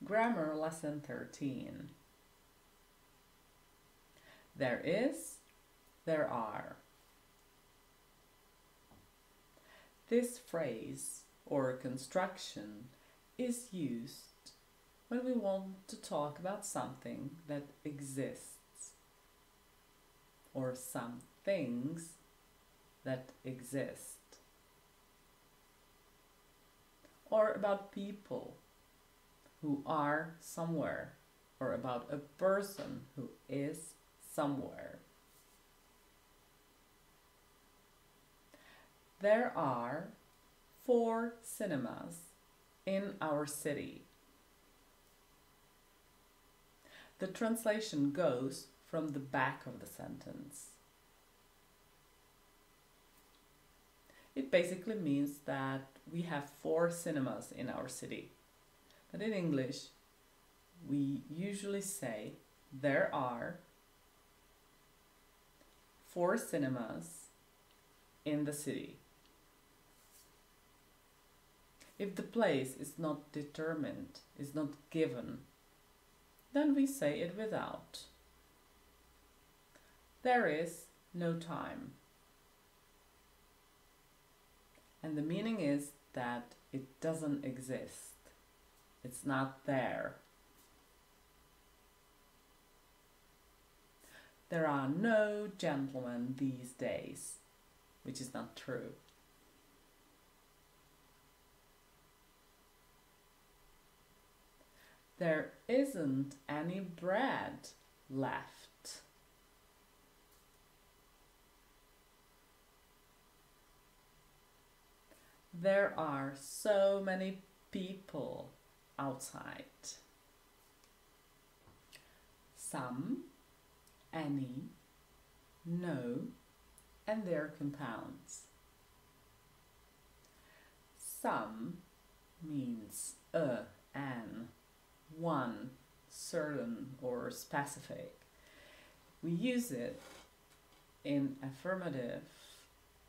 Grammar Lesson 13. There is, there are. This phrase or construction is used when we want to talk about something that exists or some things that exist, or about people who are somewhere, or about a person who is somewhere. There are 4 cinemas in our city. The translation goes from the back of the sentence. It basically means that we have 4 cinemas in our city. But in English, we usually say there are 4 cinemas in the city. If the place is not determined, is not given, then we say it without. There is no time. And the meaning is that it doesn't exist. It's not there. There are no gentlemen these days, which is not true. There isn't any bread left. There are so many people outside. Some, any, no, and their compounds. Some means an, one, certain or specific. We use it in affirmative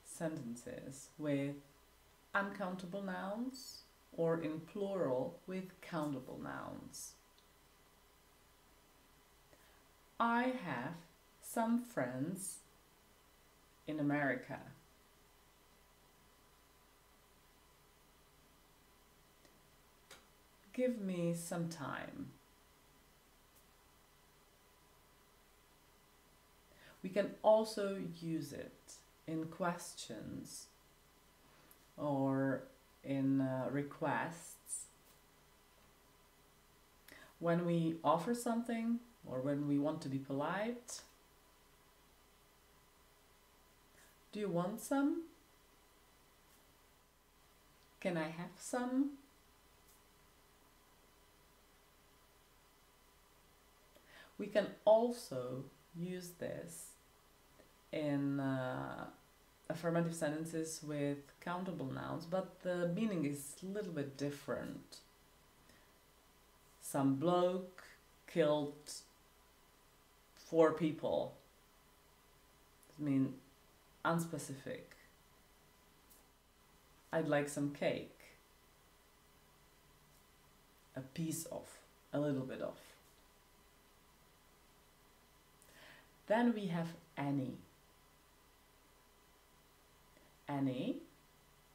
sentences with uncountable nouns or in plural with countable nouns. I have some friends in America. Give me some time. We can also use it in questions or in requests. When we offer something or when we want to be polite. Do you want some? Can I have some? We can also use this in affirmative sentences with countable nouns, but the meaning is a little bit different. Some bloke killed 4 people. I mean, unspecific. I'd like some cake. A piece of, a little bit of. Then we have any. Any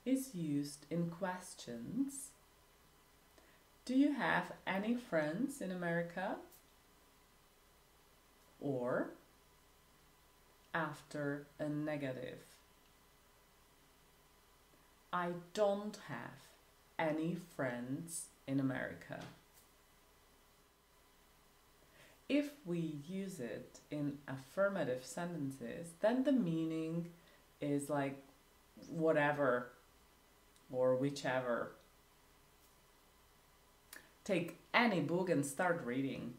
is used in questions. Do you have any friends in America? Or after a negative. I don't have any friends in America. If we use it in affirmative sentences, then the meaning is like whatever or whichever. Take any book and start reading.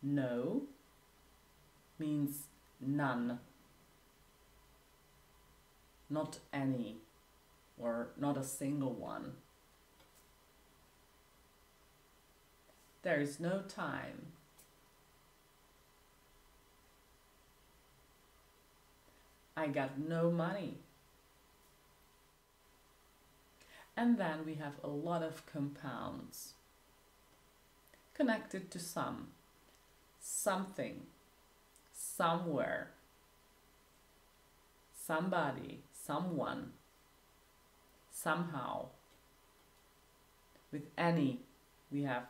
No means none, not any, or not a single one. There is no time. I got no money. And then we have a lot of compounds connected to something, somewhere, somebody, someone, somehow. With any, we have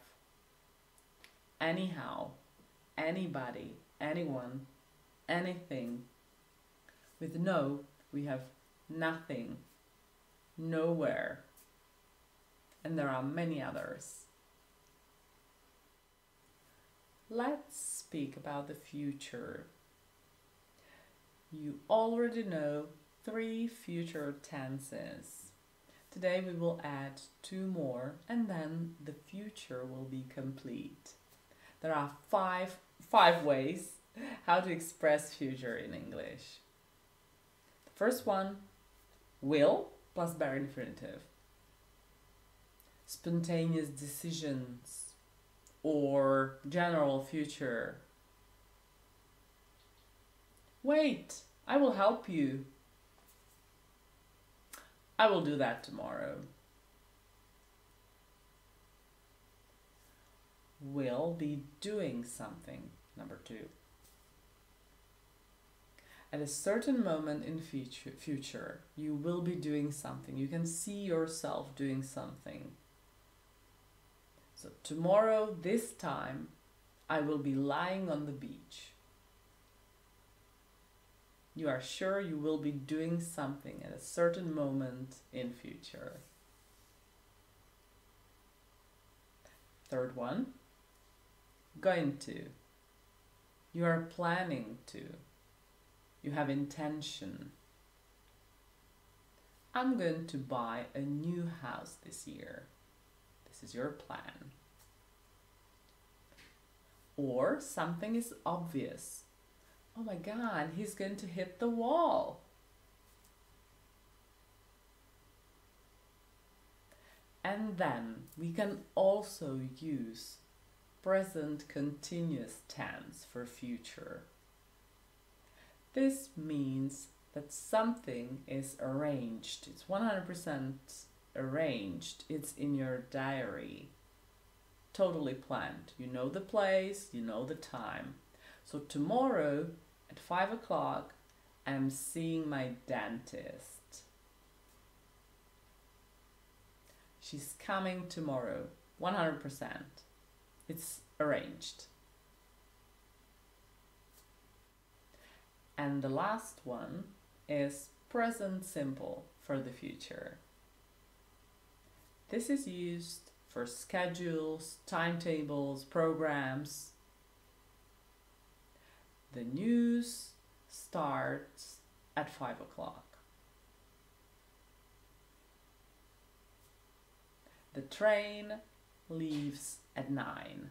anyhow, anybody, anyone, anything. With no, we have nothing, nowhere, and there are many others. Let's speak about the future. You already know 3 future tenses. Today we will add 2 more and then the future will be complete. There are five ways how to express future in English. The first one, will plus bare infinitive. Spontaneous decisions or general future. Wait, I will help you. I will do that tomorrow. Will be doing something, number 2. At a certain moment in future, you will be doing something. You can see yourself doing something. So tomorrow, this time, I will be lying on the beach. You are sure you will be doing something at a certain moment in future. Third one, going to. You are planning to. You have intention. I'm going to buy a new house this year. This is your plan. Or something is obvious. Oh my God, he's going to hit the wall. And then we can also use present continuous tense for future. This means that something is arranged. It's 100% arranged. It's in your diary. Totally planned. You know the place, you know the time. So tomorrow at 5 o'clock, I'm seeing my dentist. She's coming tomorrow, 100%. It's arranged. And the last one is present simple for the future. This is used for schedules, timetables, programs. The news starts at 5 o'clock. The train leaves at 9.